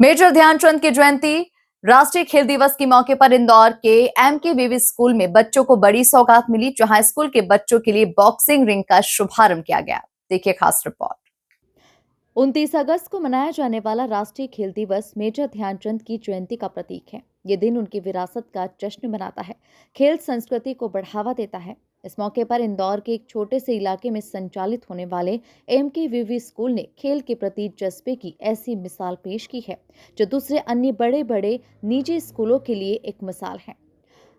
Major Dhyanchand की जयंती राष्ट्रीय खेल दिवस के मौके पर इंदौर के एमकेवीवी स्कूल में बच्चों को बड़ी सौगात मिली, जहां स्कूल के बच्चों के लिए बॉक्सिंग रिंग का शुभारंभ किया गया। देखिए खास रिपोर्ट। 29 अगस्त को मनाया जाने वाला राष्ट्रीय खेल दिवस मेजर ध्यानचंद की जयंती का प्रतीक है। ये दिन उनकी विरासत का जश्न मनाता है, खेल संस्कृति को बढ़ावा देता है। इस मौके पर इंदौर के एक छोटे से इलाके में संचालित होने वाले एमकेवीवी स्कूल ने खेल के प्रति जज्बे की ऐसी मिसाल पेश की है, जो दूसरे अन्य बड़े बड़े निजी स्कूलों के लिए एक मिसाल है।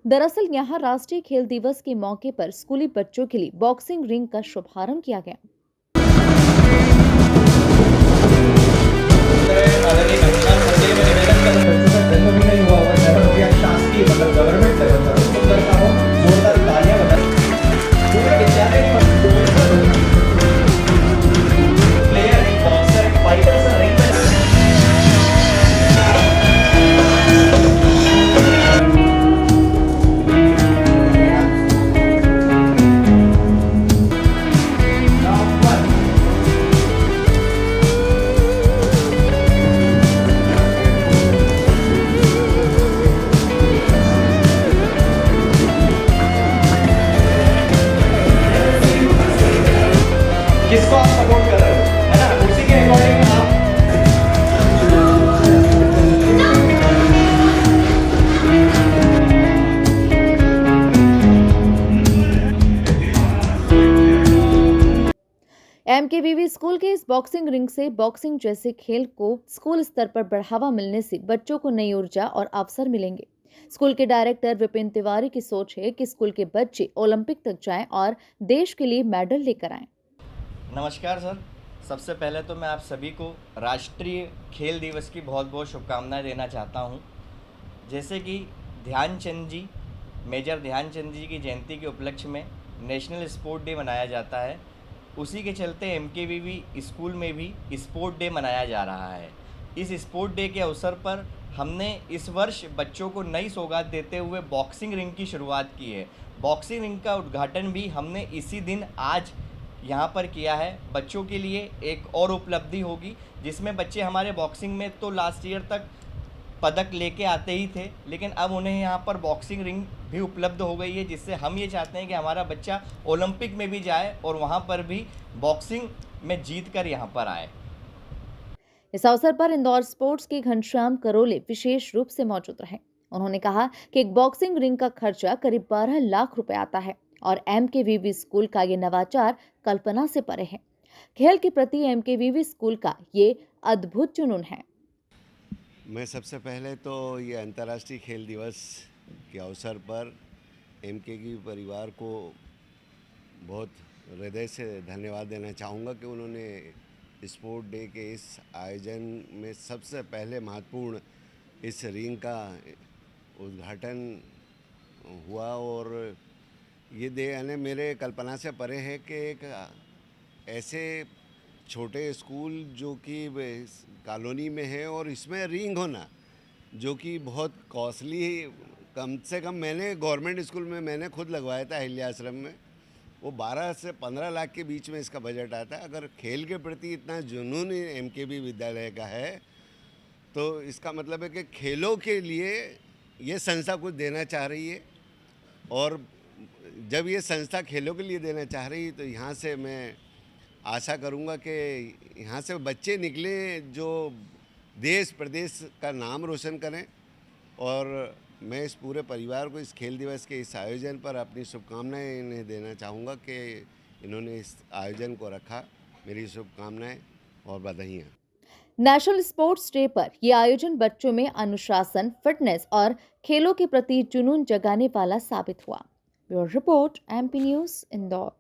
दरअसल यहाँ राष्ट्रीय खेल दिवस के मौके पर स्कूली बच्चों के लिए बॉक्सिंग रिंग का शुभारंभ किया गया। आदरणीय घनश्याम पांडेय, मैं निवेदन कर बच्चों का जन्म भी नहीं हुआ लेवल हो गया शासकीय मतलब गवर्नमेंट लेवल पर उसको करता हूँ जोरदार तालियां बजाएं पूरे विद्यालय पर player boxer fighter sir ring में किसको आप सपोर्ट कर रहे हो, है ना? उसी के अकॉर्डिंग आप एमकेवीवी स्कूल के इस बॉक्सिंग रिंग से बॉक्सिंग जैसे खेल को स्कूल स्तर पर बढ़ावा मिलने से बच्चों को नई ऊर्जा और अवसर मिलेंगे। स्कूल के डायरेक्टर विपिन तिवारी की सोच है कि स्कूल के बच्चे ओलंपिक तक जाएं और देश के लिए मेडल लेकर आएं। नमस्कार सर। सबसे पहले तो मैं आप सभी को राष्ट्रीय खेल दिवस की बहुत बहुत शुभकामनाएं देना चाहता हूं। जैसे कि ध्यानचंद जी, मेजर ध्यानचंद जी की जयंती के उपलक्ष्य में नेशनल स्पोर्ट डे मनाया जाता है, उसी के चलते एमकेवीवी स्कूल में भी स्पोर्ट डे मनाया जा रहा है। इस स्पोर्ट डे के अवसर पर हमने इस वर्ष बच्चों को नई सौगात देते हुए बॉक्सिंग रिंग की शुरुआत की है। बॉक्सिंग रिंग का उद्घाटन भी हमने इसी दिन आज यहाँ पर किया है। बच्चों के लिए एक और उपलब्धि होगी, जिसमें बच्चे हमारे बॉक्सिंग में तो लास्ट ईयर तक पदक लेके आते ही थे, लेकिन अब उन्हें यहाँ पर बॉक्सिंग रिंग भी उपलब्ध हो गई है, जिससे हम ये चाहते हैं कि हमारा बच्चा ओलंपिक में भी जाए और वहाँ पर भी बॉक्सिंग में जीत कर यहाँ पर आए। इस अवसर पर इंदौर स्पोर्ट्स के घनश्याम करोले विशेष रूप से मौजूद रहे। उन्होंने कहा कि एक बॉक्सिंग रिंग का खर्चा करीब 12 लाख रुपए आता है और एमकेवीवी स्कूल का ये नवाचार कल्पना से परे है। खेल के प्रति एमकेवीवी स्कूल का ये अद्भुत जुनून है। मैं सबसे पहले तो ये अंतर्राष्ट्रीय खेल दिवस के अवसर पर एमके की परिवार को बहुत हृदय से धन्यवाद देना चाहूँगा कि उन्होंने स्पोर्ट डे के इस आयोजन में सबसे पहले महत्वपूर्ण इस रिंग का उद्घाटन हुआ। और ये दे यानी मेरे कल्पना से परे है कि एक ऐसे छोटे स्कूल जो कि कॉलोनी में है और इसमें रिंग होना जो कि बहुत कॉस्टली, कम से कम मैंने गवर्नमेंट स्कूल में मैंने खुद लगवाया था अहिल्या आश्रम में, वो 12 से 15 लाख के बीच में इसका बजट आता है। अगर खेल के प्रति इतना जुनून एमकेवी विद्यालय का है तो इसका मतलब है कि खेलों के लिए ये संस्था कुछ देना चाह रही है। और जब ये संस्था खेलों के लिए देना चाह रही है तो यहाँ से मैं आशा करूँगा कि यहाँ से बच्चे निकले जो देश प्रदेश का नाम रोशन करें। और मैं इस पूरे परिवार को इस खेल दिवस के इस आयोजन पर अपनी शुभकामनाएं इन्हें देना चाहूँगा कि इन्होंने इस आयोजन को रखा। मेरी शुभकामनाएं और बधाइयाँ। नेशनल स्पोर्ट्स डे पर यह आयोजन बच्चों में अनुशासन, फिटनेस और खेलों के प्रति जुनून जगाने वाला साबित हुआ। Bureau report, MP news, Indore.